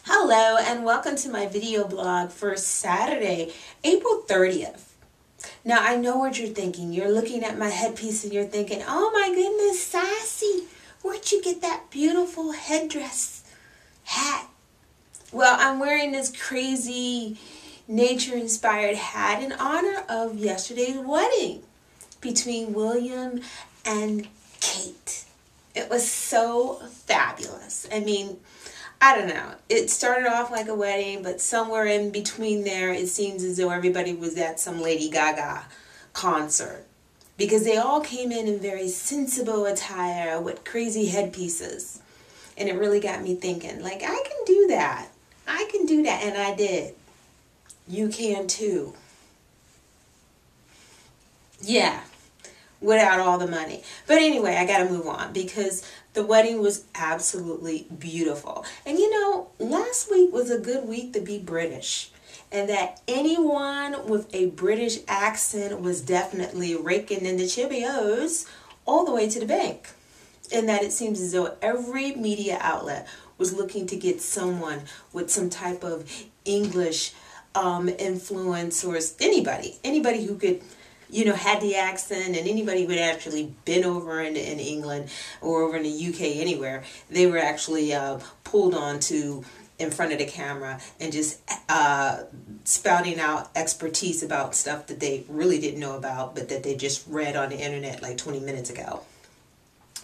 Hello and welcome to my video blog for Saturday, April 30th. Now I know what you're thinking. You're looking at my headpiece and you're thinking, oh my goodness, Sassy, where'd you get that beautiful headdress hat? Well, I'm wearing this crazy nature-inspired hat in honor of yesterday's wedding between William and Kate. It was so fabulous. I mean, I don't know. It started off like a wedding, but somewhere in between there, it seems as though everybody was at some Lady Gaga concert. Because they all came in very sensible attire with crazy headpieces. And it really got me thinking, like, I can do that. I can do that. And I did. You can too. Yeah. Without all the money. But anyway, I got to move on because the wedding was absolutely beautiful. And you know, last week was a good week to be British. And that anyone with a British accent was definitely raking in the Cheerios all the way to the bank. And that it seems as though every media outlet was looking to get someone with some type of English influence, or anybody who could, you know, had the accent, and anybody who had actually been over in England or over in the UK, anywhere, they were actually pulled on to in front of the camera and just spouting out expertise about stuff that they really didn't know about, but that they just read on the internet like 20 minutes ago.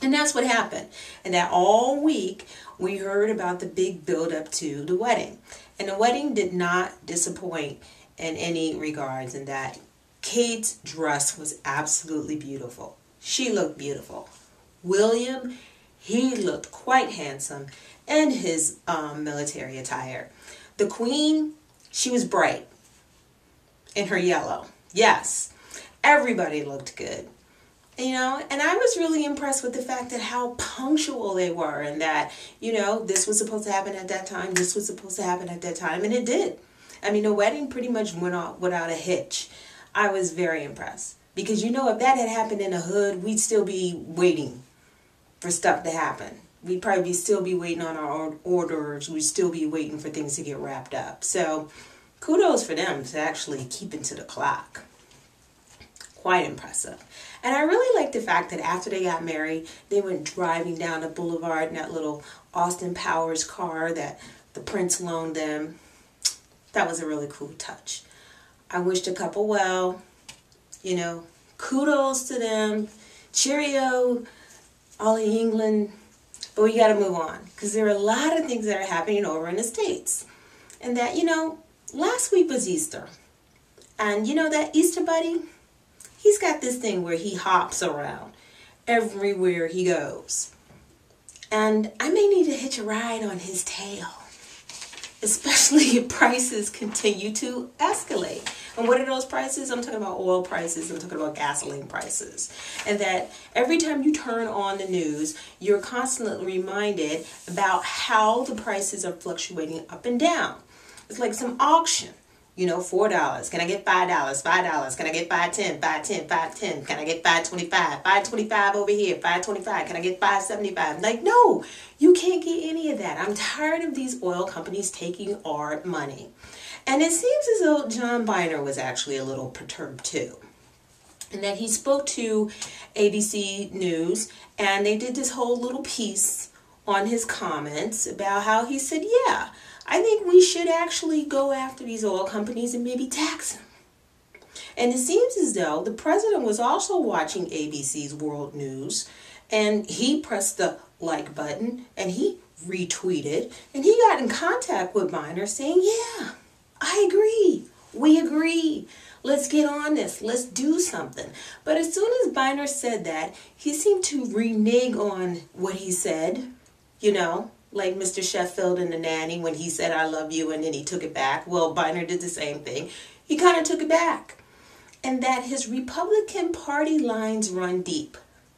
And that's what happened. And that all week we heard about the big build up to the wedding. And the wedding did not disappoint in any regards, in that Kate's dress was absolutely beautiful. She looked beautiful. William, he looked quite handsome in his military attire. The Queen, she was bright in her yellow. Yes, everybody looked good. You know, and I was really impressed with the fact that how punctual they were, and that, you know, this was supposed to happen at that time, this was supposed to happen at that time, and it did. I mean, the wedding pretty much went off without a hitch. I was very impressed because, you know, if that had happened in the hood, we'd still be waiting for stuff to happen. We'd probably still be waiting on our orders. We'd still be waiting for things to get wrapped up. So kudos for them to actually keep into the clock. Quite impressive. And I really like the fact that after they got married, they went driving down the boulevard in that little Austin Powers car that the prince loaned them. That was a really cool touch. I wish the couple well, you know, kudos to them, cheerio, all in England, but we got to move on because there are a lot of things that are happening over in the States. And that, you know, last week was Easter, and you know that Easter bunny, he's got this thing where he hops around everywhere he goes. And I may need to hitch a ride on his tail, especially if prices continue to escalate. And what are those prices? I'm talking about oil prices. I'm talking about gasoline prices. And that every time you turn on the news, you're constantly reminded about how the prices are fluctuating up and down. It's like some auction. You know, $4. Can I get $5? $5. Can I get $5.10? $5.10? $5.10? Can I get $5.25? $5.25 over here. $5.25. Can I get $5.75? Like, no, you can't get any of that. I'm tired of these oil companies taking our money. And it seems as though John Boehner was actually a little perturbed too. And that he spoke to ABC News, and they did this whole little piece on his comments about how he said, yeah, I think we should actually go after these oil companies and maybe tax them. And it seems as though the president was also watching ABC's World News, and he pressed the like button and he retweeted, and he got in contact with Boehner saying, yeah, I agree. We agree. Let's get on this. Let's do something. But as soon as Boehner said that, he seemed to renege on what he said, you know, like Mr. Sheffield in The Nanny when he said, I love you, and then he took it back. Well, Boehner did the same thing. He kind of took it back. And that his Republican Party lines run deep.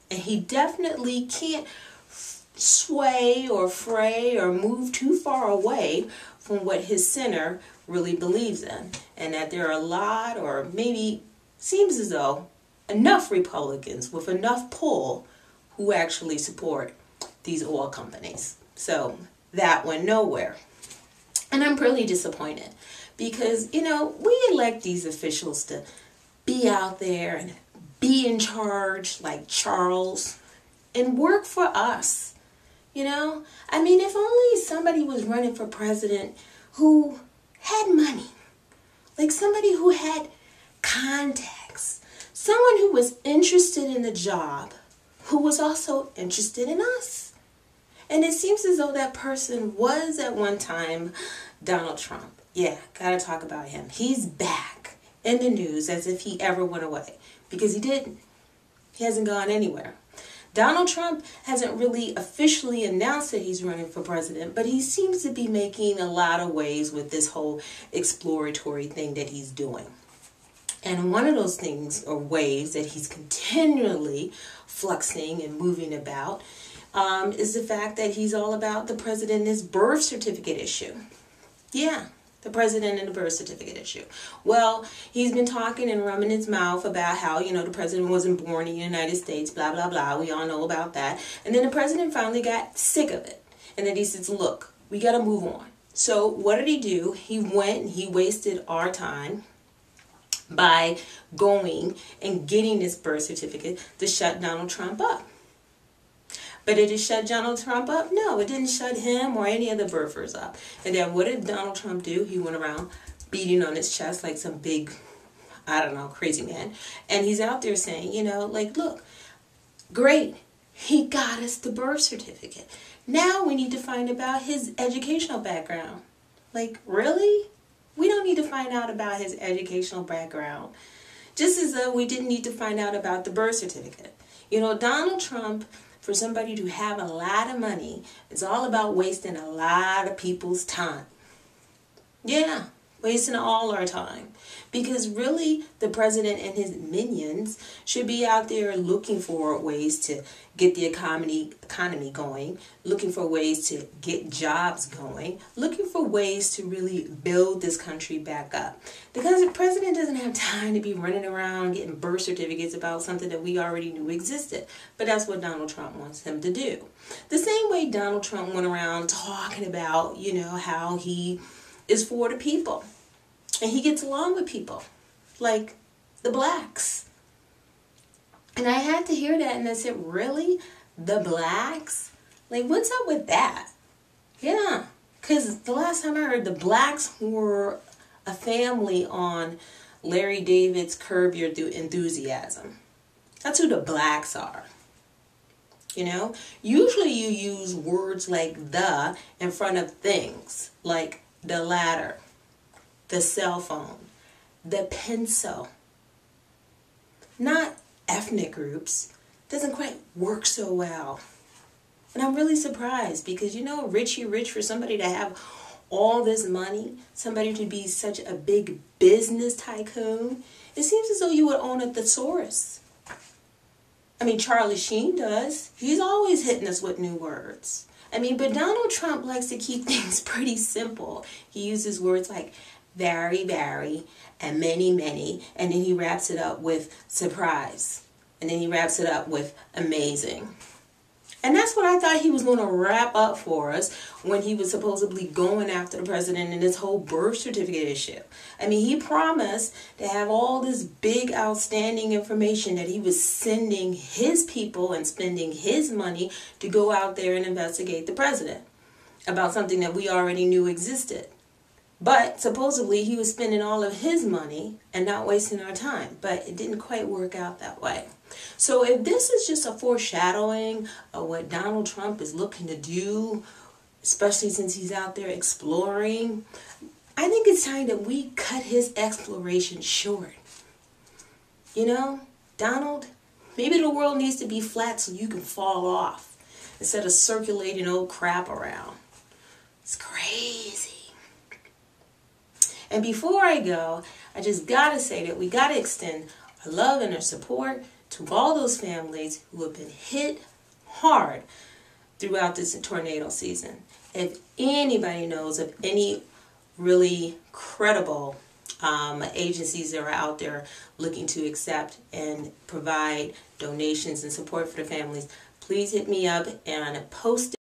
And he definitely can't sway or fray or move too far away from what his center really believes in. And that there are a lot, or maybe seems as though enough Republicans with enough pull who actually support these oil companies. So that went nowhere. And I'm really disappointed because, you know, we elect these officials to be out there and be in charge like Charles and work for us. You know, I mean, if only somebody was running for president who had money, like somebody who had contacts, someone who was interested in the job, who was also interested in us. And it seems as though that person was at one time Donald Trump. Yeah, gotta talk about him. He's back in the news as if he ever went away, because he didn't. He hasn't gone anywhere. Donald Trump hasn't really officially announced that he's running for president, but he seems to be making a lot of waves with this whole exploratory thing that he's doing. And one of those things or waves that he's continually fluxing and moving about is the fact that he's all about the president and his birth certificate issue. Yeah. The president and the birth certificate issue. Well, he's been talking and rubbing his mouth about how, you know, the president wasn't born in the United States, blah, blah, blah. We all know about that. And then the president finally got sick of it. And then he says, look, we got to move on. So what did he do? He went and he wasted our time by going and getting this birth certificate to shut Donald Trump up. But did it shut Donald Trump up? No, it didn't shut him or any of the birthers up. And then what did Donald Trump do? He went around beating on his chest like some big, I don't know, crazy man. And he's out there saying, you know, like, look, great, he got us the birth certificate. Now we need to find about his educational background. Like, really? We don't need to find out about his educational background. Just as though we didn't need to find out about the birth certificate. You know, Donald Trump, for somebody to have a lot of money, it's all about wasting a lot of people's time. Yeah, wasting all our time. Because really, the president and his minions should be out there looking for ways to get the economy going, looking for ways to get jobs going, looking for ways to really build this country back up. Because the president doesn't have time to be running around getting birth certificates about something that we already knew existed. But that's what Donald Trump wants him to do. The same way Donald Trump went around talking about, you know, how he is for the people. And he gets along with people, like the blacks. And I had to hear that, and I said, really? The blacks? Like, what's up with that? Yeah, because the last time I heard, the blacks were a family on Larry David's Curb Your Enthusiasm. That's who the blacks are. You know? Usually you use words like the in front of things, like the ladder, the cell phone, the pencil. Not ethnic groups. Doesn't quite work so well. And I'm really surprised because, you know, Richie Rich, for somebody to have all this money, somebody to be such a big business tycoon, it seems as though you would own a thesaurus. I mean, Charlie Sheen does. He's always hitting us with new words. I mean, but Donald Trump likes to keep things pretty simple. He uses words like very, very, and many, many, and then he wraps it up with surprise. And then he wraps it up with amazing. And that's what I thought he was going to wrap up for us when he was supposedly going after the president in this whole birth certificate issue. I mean, he promised to have all this big outstanding information that he was sending his people and spending his money to go out there and investigate the president about something that we already knew existed. But supposedly he was spending all of his money and not wasting our time. But it didn't quite work out that way. So if this is just a foreshadowing of what Donald Trump is looking to do, especially since he's out there exploring, I think it's time that we cut his exploration short. You know, Donald, maybe the world needs to be flat so you can fall off instead of circulating old crap around. It's crazy. And before I go, I just gotta say that we gotta extend our love and our support to all those families who have been hit hard throughout this tornado season. If anybody knows of any really credible agencies that are out there looking to accept and provide donations and support for the families, please hit me up and post it.